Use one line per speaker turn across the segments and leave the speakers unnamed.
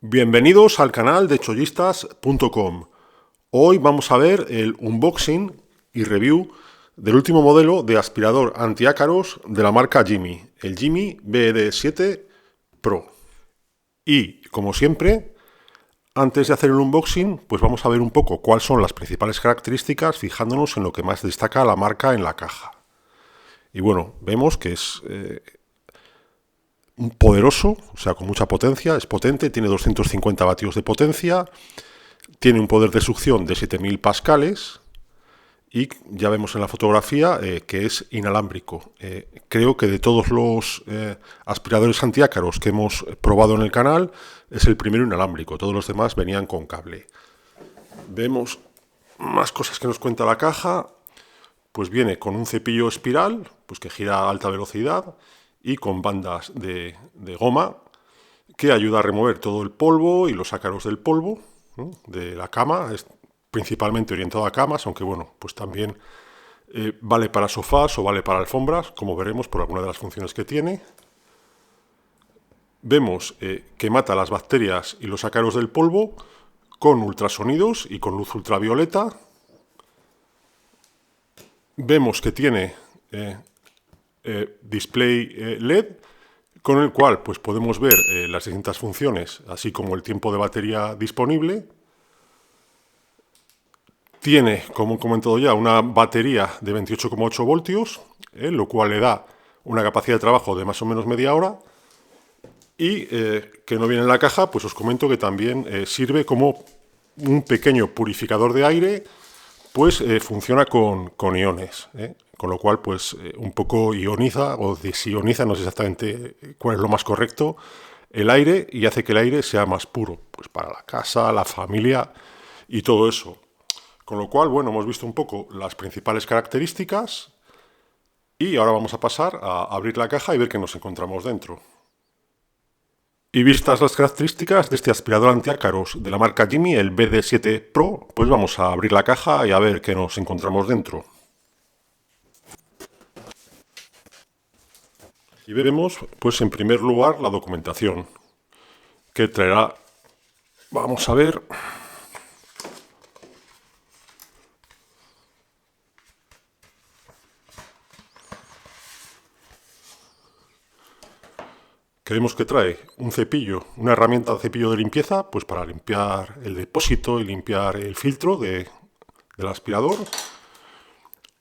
Bienvenidos al canal de chollistas.com. Hoy vamos a ver el unboxing y review del último modelo de aspirador antiácaros de la marca Jimmy, el Jimmy BD7 Pro. Y, como siempre, antes de hacer el unboxing, pues vamos a ver un poco cuáles son las principales características, fijándonos en lo que más destaca la marca en la caja. Y bueno, vemos que es poderoso, o sea, con mucha potencia, es potente, tiene 250 vatios de potencia, tiene un poder de succión de 7000 pascales y ya vemos en la fotografía que es inalámbrico. Creo que de todos los aspiradores antiácaros que hemos probado en el canal, es el primero inalámbrico, todos los demás venían con cable. Vemos más cosas que nos cuenta la caja. Pues viene con un cepillo espiral, pues que gira a alta velocidad, y con bandas de goma que ayuda a remover todo el polvo y los ácaros del polvo, ¿no?, de la cama. Es principalmente orientado a camas, aunque bueno, pues también vale para sofás o vale para alfombras, como veremos por alguna de las funciones que tiene. Vemos que mata las bacterias y los ácaros del polvo con ultrasonidos y con luz ultravioleta. Vemos que tiene display LED, con el cual pues podemos ver las distintas funciones, así como el tiempo de batería disponible. Tiene, como he comentado ya, una batería de 28,8 voltios, lo cual le da una capacidad de trabajo de más o menos media hora. Y que no viene en la caja, pues os comento que también sirve como un pequeño purificador de aire, pues funciona con iones, con lo cual pues un poco ioniza o desioniza, no sé exactamente cuál es lo más correcto, el aire, y hace que el aire sea más puro, pues para la casa, la familia y todo eso. Con lo cual, bueno, hemos visto un poco las principales características y ahora vamos a pasar a abrir la caja y ver qué nos encontramos dentro. Y vistas las características de este aspirador antiácaros de la marca Jimmy, el BD7 Pro, pues vamos a abrir la caja y a ver qué nos encontramos dentro. Y veremos, pues en primer lugar, la documentación que traerá. Vamos a ver. Vemos que trae un cepillo, una herramienta de cepillo de limpieza, pues para limpiar el depósito y limpiar el filtro del aspirador.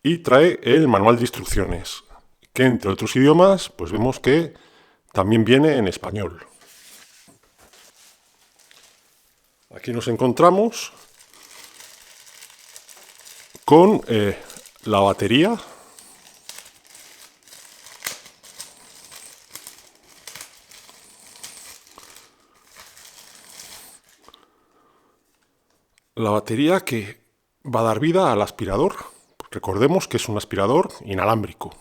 Y trae el manual de instrucciones, que entre otros idiomas, pues vemos que también viene en español. Aquí nos encontramos con la batería. La batería que va a dar vida al aspirador. Recordemos que es un aspirador inalámbrico.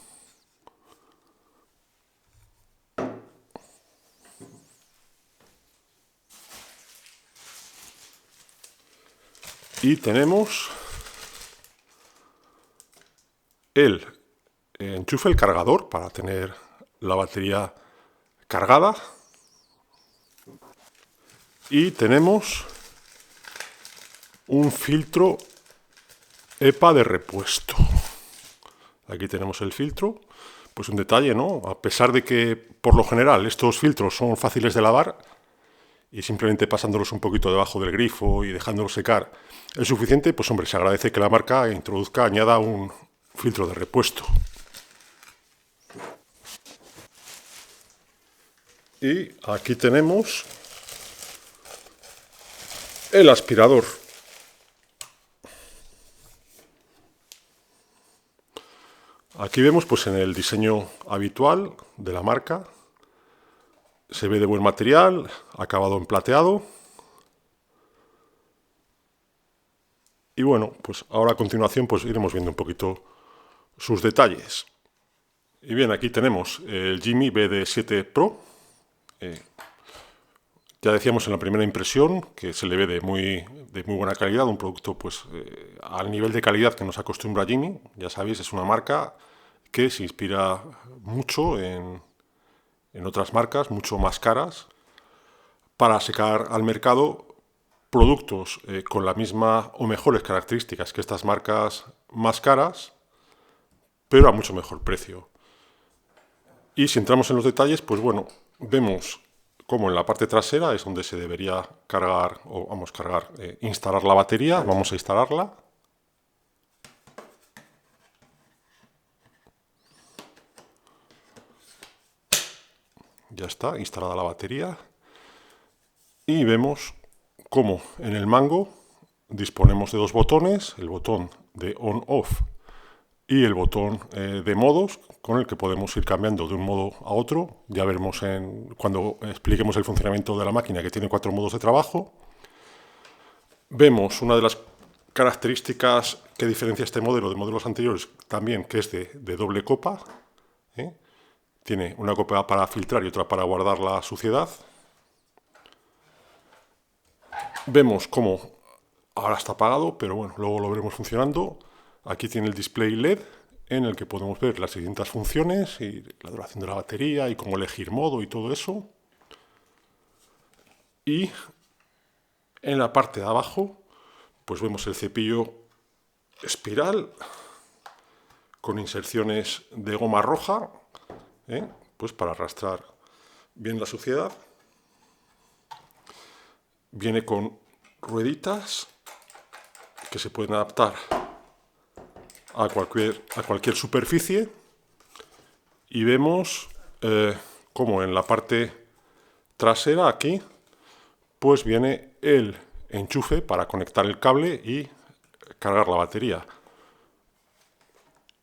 Y tenemos el enchufe, el cargador, para tener la batería cargada. Y tenemos un filtro EPA de repuesto. Aquí tenemos el filtro. Pues un detalle, ¿no? A pesar de que, por lo general, estos filtros son fáciles de lavar y simplemente pasándolos un poquito debajo del grifo y dejándolos secar es suficiente, pues hombre, se agradece que la marca añada un filtro de repuesto. Y aquí tenemos el aspirador. Aquí vemos, pues en el diseño habitual de la marca, se ve de buen material, acabado en plateado. Y bueno, pues ahora a continuación pues iremos viendo un poquito sus detalles. Y bien, aquí tenemos el Jimmy BD7 Pro. Ya decíamos en la primera impresión que se le ve de muy buena calidad, un producto pues al nivel de calidad que nos acostumbra Jimmy. Ya sabéis, es una marca que se inspira mucho en otras marcas mucho más caras para sacar al mercado productos con la misma o mejores características que estas marcas más caras, pero a mucho mejor precio. Y si entramos en los detalles, pues bueno, vemos como en la parte trasera es donde se debería cargar, o vamos a cargar, instalar la batería. Vamos a instalarla. Ya está instalada la batería. Y vemos cómo en el mango disponemos de dos botones, el botón de on-off y el botón de modos, con el que podemos ir cambiando de un modo a otro. Ya veremos cuando expliquemos el funcionamiento de la máquina, que tiene 4 modos de trabajo. Vemos una de las características que diferencia este modelo de modelos anteriores también, que es de doble copa. Tiene una copa para filtrar y otra para guardar la suciedad. Vemos cómo ahora está apagado, pero bueno, luego lo veremos funcionando. Aquí tiene el display LED en el que podemos ver las distintas funciones y la duración de la batería y cómo elegir modo y todo eso. Y en la parte de abajo pues vemos el cepillo espiral con inserciones de goma roja, pues para arrastrar bien la suciedad. Viene con rueditas que se pueden adaptar a cualquier superficie, y vemos como en la parte trasera aquí pues viene el enchufe para conectar el cable y cargar la batería.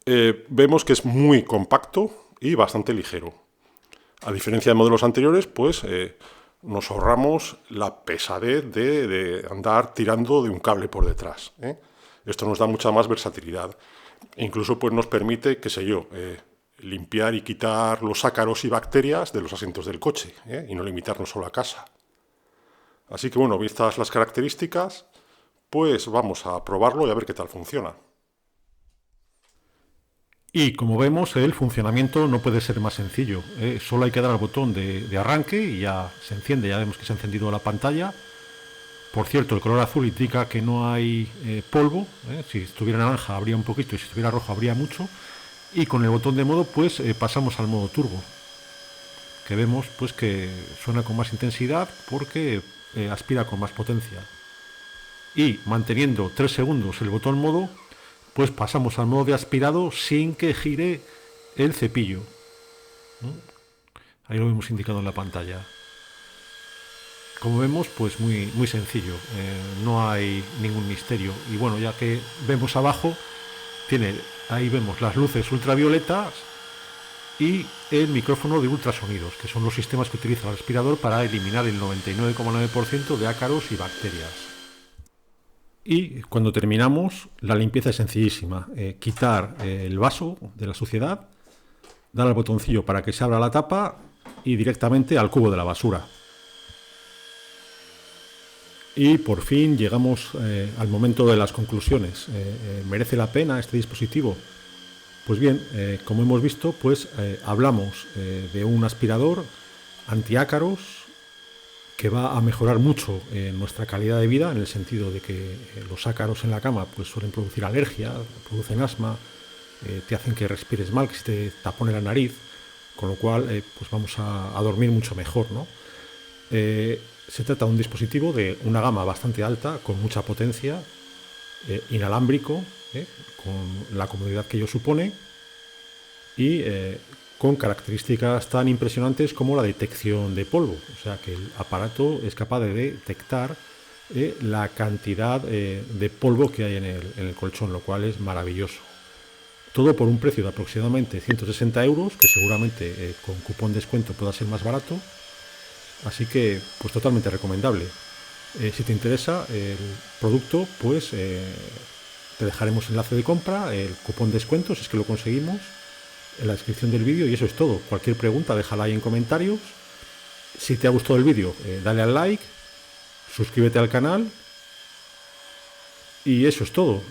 Vemos que es muy compacto y bastante ligero. A diferencia de modelos anteriores, pues nos ahorramos la pesadez de andar tirando de un cable por detrás. Esto nos da mucha más versatilidad. Incluso pues nos permite, qué sé yo, limpiar y quitar los ácaros y bacterias de los asientos del coche, y no limitarnos solo a casa. Así que bueno, vistas las características, pues vamos a probarlo y a ver qué tal funciona.
Y como vemos, el funcionamiento no puede ser más sencillo. Solo hay que dar al botón de arranque y ya se enciende. Ya vemos que se ha encendido la pantalla. Por cierto, el color azul indica que no hay polvo. Si estuviera naranja habría un poquito y si estuviera rojo habría mucho. Y con el botón de modo pues pasamos al modo turbo, que vemos pues que suena con más intensidad porque aspira con más potencia. Y manteniendo 3 segundos el botón modo, pues pasamos al modo de aspirado sin que gire el cepillo. Ahí lo vemos indicado en la pantalla. Como vemos, pues muy sencillo, no hay ningún misterio. Y bueno, ya que vemos abajo, ahí vemos las luces ultravioletas y el micrófono de ultrasonidos, que son los sistemas que utiliza el aspirador para eliminar el 99,9% de ácaros y bacterias. Y cuando terminamos, la limpieza es sencillísima. Quitar el vaso de la suciedad, dar al botoncillo para que se abra la tapa y directamente al cubo de la basura. Y por fin llegamos al momento de las conclusiones. ¿Merece la pena este dispositivo? Pues bien, como hemos visto, pues hablamos de un aspirador antiácaros que va a mejorar mucho nuestra calidad de vida, en el sentido de que los ácaros en la cama pues suelen producir alergia, producen asma, te hacen que respires mal, que se te tapone la nariz, con lo cual pues vamos a dormir mucho mejor, ¿no? Se trata de un dispositivo de una gama bastante alta, con mucha potencia, inalámbrico, con la comodidad que ello supone, y con características tan impresionantes como la detección de polvo. O sea que el aparato es capaz de detectar la cantidad de polvo que hay en el colchón, lo cual es maravilloso. Todo por un precio de aproximadamente 160 euros, que seguramente con cupón descuento pueda ser más barato. Así que, pues totalmente recomendable. Si te interesa el producto, pues te dejaremos enlace de compra, el cupón descuento, si es que lo conseguimos, en la descripción del vídeo, y eso es todo. Cualquier pregunta déjala ahí en comentarios. Si te ha gustado el vídeo, dale al like, suscríbete al canal, y eso es todo.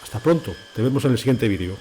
Hasta pronto, te vemos en el siguiente vídeo.